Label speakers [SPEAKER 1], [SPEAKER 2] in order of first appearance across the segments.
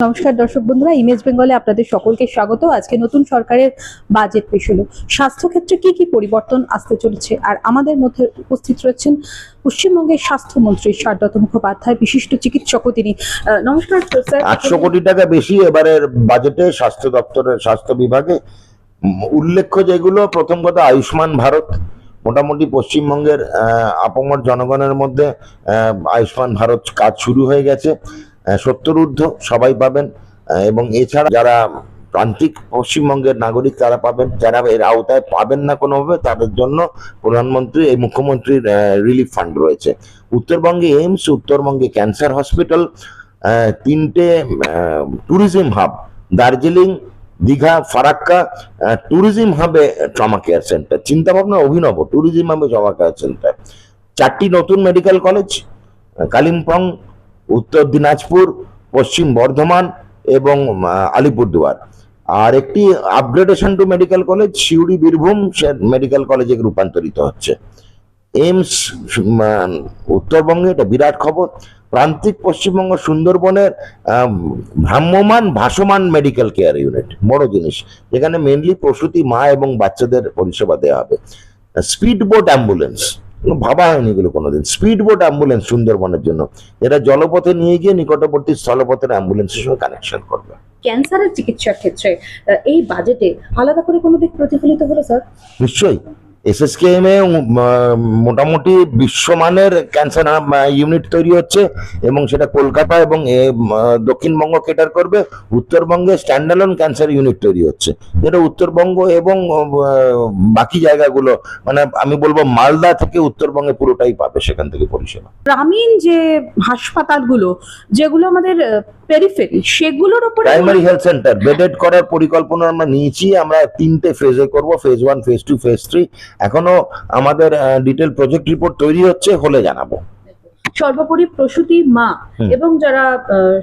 [SPEAKER 1] নমস্কার দর্শক বন্ধুরা, ইমেজ বেঙ্গলে আপনাদের সকলকে স্বাগত। আজকে নতুন সরকারের বাজেট পেশ হলো। স্বাস্থ্যক্ষেত্রে কি কি পরিবর্তন আসতে চলেছে, আর আমাদের মধ্যে উপস্থিত রয়েছেন পশ্চিমবঙ্গের স্বাস্থ্যমন্ত্রী সারদত্ত মুখোপাধ্যায়, বিশিষ্ট চিকিৎসকও তিনি। নমস্কার স্যার।
[SPEAKER 2] 800 কোটি টাকা বেশি এবারের বাজেটে স্বাস্থ্য দপ্তরের স্বাস্থ্য বিভাগে। উল্লেখ্য যেগুলো, প্রথম কথা আয়ুষ্মান ভারত। মোটামুটি পশ্চিমবঙ্গের আপামর জনগণের মধ্যে আয়ুষ্মান ভারত কাজ শুরু হয়ে গেছে। 70 ঊর্ধ্ব সবাই পাবেন, এবং এছাড়া যারা প্রান্তিক পশ্চিমবঙ্গের নাগরিক তারা পাবেন। যারা এর আওতায় পাবেন না কোনোভাবে, তাদের জন্য প্রধানমন্ত্রী এই মুখ্যমন্ত্রীর রিলিফ ফান্ড রয়েছে। উত্তরবঙ্গে এইমস, উত্তরবঙ্গে ক্যান্সার হসপিটাল, 3টে tourism hub, Darjeeling, Digha, Farakka tourism হাবে ট্রমা কেয়ার সেন্টার, চিন্তা ভাবনা অভিনব। ট্যুরিজম হাবে ট্রমা কেয়ার সেন্টার, 4টি নতুন মেডিকেল কলেজ, কালিম্পং, উত্তর দিনাজপুর, পশ্চিম বর্ধমান এবং আলিপুরদুয়ার। আর একটি upgradation to medical college Suri Birbhum medical কলেজে রূপান্তরিত হচ্ছে। এইমস উত্তরবঙ্গে, এটা বিরাট খবর। প্রান্তিক পশ্চিমবঙ্গ সুন্দরবনের ভ্রাম্যমান ভাসমান মেডিকেল কেয়ার ইউনিট, বড় জিনিস, যেখানে মেনলি প্রসূতি মা এবং বাচ্চাদের পরিষেবা দেওয়া হবে। স্পিড বোট অ্যাম্বুলেন্স, ভাবা হয়নি এগুলো কোনোদিন। স্পিড বোট অ্যাম্বুলেন্স সুন্দরবনের জন্য, এরা জলপথে নিয়ে গিয়ে নিকটবর্তী স্থলপথের অ্যাম্বুলেন্সের সঙ্গে কানেকশন করবে।
[SPEAKER 1] ক্যান্সারের চিকিৎসার ক্ষেত্রে এই বাজেটে আলাদা করে কোনো দিক প্রতিফলিত হলো স্যার?
[SPEAKER 2] নিশ্চয়ই। এসএসকেএম এ মোটামুটি বিশ্বমানের ক্যান্সার ইউনিট তৈরি হচ্ছে, এবং সেটা কলকাতা এবং দক্ষিণবঙ্গ কেটার করবে। উত্তরবঙ্গে স্ট্যান্ডালোন ক্যান্সার ইউনিট তৈরি হচ্ছে, যেটা উত্তরবঙ্গ এবং বাকি জায়গাগুলো, মানে আমি বলবো মালদা থেকে উত্তরবঙ্গে পুরোটাই পাবে সেখান থেকে পরিষেবা।
[SPEAKER 1] গ্রামীণ যে হাসপাতালগুলো, যেগুলো আমাদের পেরিফেরি, সেগুলোর উপরে
[SPEAKER 2] প্রাইমারি হেলথ সেন্টার বেডেড করার পরিকল্পনা আমরা নিয়েছি। আমরা 3টে ফেজে করব, ফেজ 1, ফেজ 2, ফেজ 3। এখনো আমাদের ডিটেল প্রজেক্ট রিপোর্ট তৈরি হচ্ছে, হলে জানাবো।
[SPEAKER 1] সর্বোপরি প্রসূতি মা এবং যারা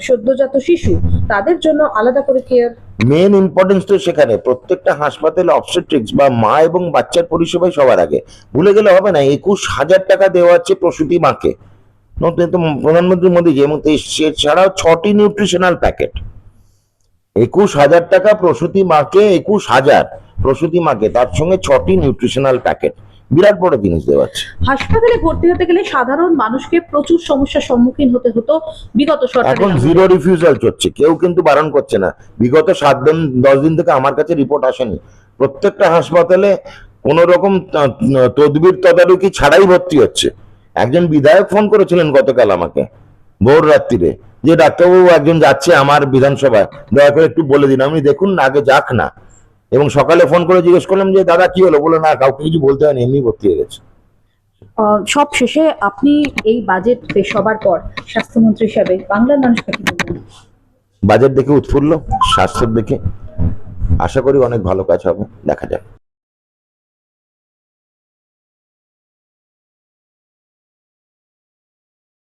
[SPEAKER 1] সদ্যজাত শিশু, তাদের জন্য আলাদা করে কেয়ার।
[SPEAKER 2] মেন ইম্পর্টেন্স তো সেখানে প্রত্যেকটা হাসপাতালে অবস্টেট্রিক্স বা মা এবং বাচ্চার পরিষেবাই সবার আগে। ভুলে গেলে হবে না, 21,000 টাকা দেওয়া হচ্ছে প্রসূতি মাকে, প্রধানমন্ত্রী মোদীজি, এবং এছাড়াও 6টি নিউট্রিশনাল প্যাকেট। 21,000 টাকা প্রসূতি মাকে, 21,000 প্রসূতি মাকে, তার সঙ্গে 6টি নিউট্রিশনাল প্যাকেট, বিরাট বড় জিনিস দেওয়া হচ্ছে।
[SPEAKER 1] হাসপাতালে ভর্তি হতে গেলে সাধারণ মানুষকে প্রচুর সমস্যার সম্মুখীন হতে হতো বিগত সরকার।
[SPEAKER 2] এখন জিরো রিফিউজাল চলছে, কেউ কিন্তু বারণ করছে না। বিগত 7-10 দিন থেকে আমার কাছে রিপোর্ট আসেনি। প্রত্যেকটা হাসপাতালে কোন রকম তদবির তদারকি ছাড়াই ভর্তি হচ্ছে। একজন বিধায়ক ফোন করেছিলেন গতকাল আমাকে ভোর রাত্রিরে, যে ডাক্তারবাবু একজন যাচ্ছে আমার বিধানসভায়, দয়া করে একটু বলে দিন। আমি দেখুন না, আগে যাক না। এবং সকালে ফোন করে জিজ্ঞেস করলাম যে দাদা কি হলো, বলে না কাউকে কিছু বলতে হয়নি, এমনি ভর্তি হয়ে গেছে।
[SPEAKER 1] সব শেষে আপনি এই বাজেট পেশ হবার পর স্বাস্থ্যমন্ত্রী হিসাবে বাংলার মানুষকে কি বলবেন?
[SPEAKER 2] বাজেট দেখে উৎফুল্ল, স্বাস্থ্যের দেখে আশা করি অনেক ভালো কাজ হবে, দেখা যাক।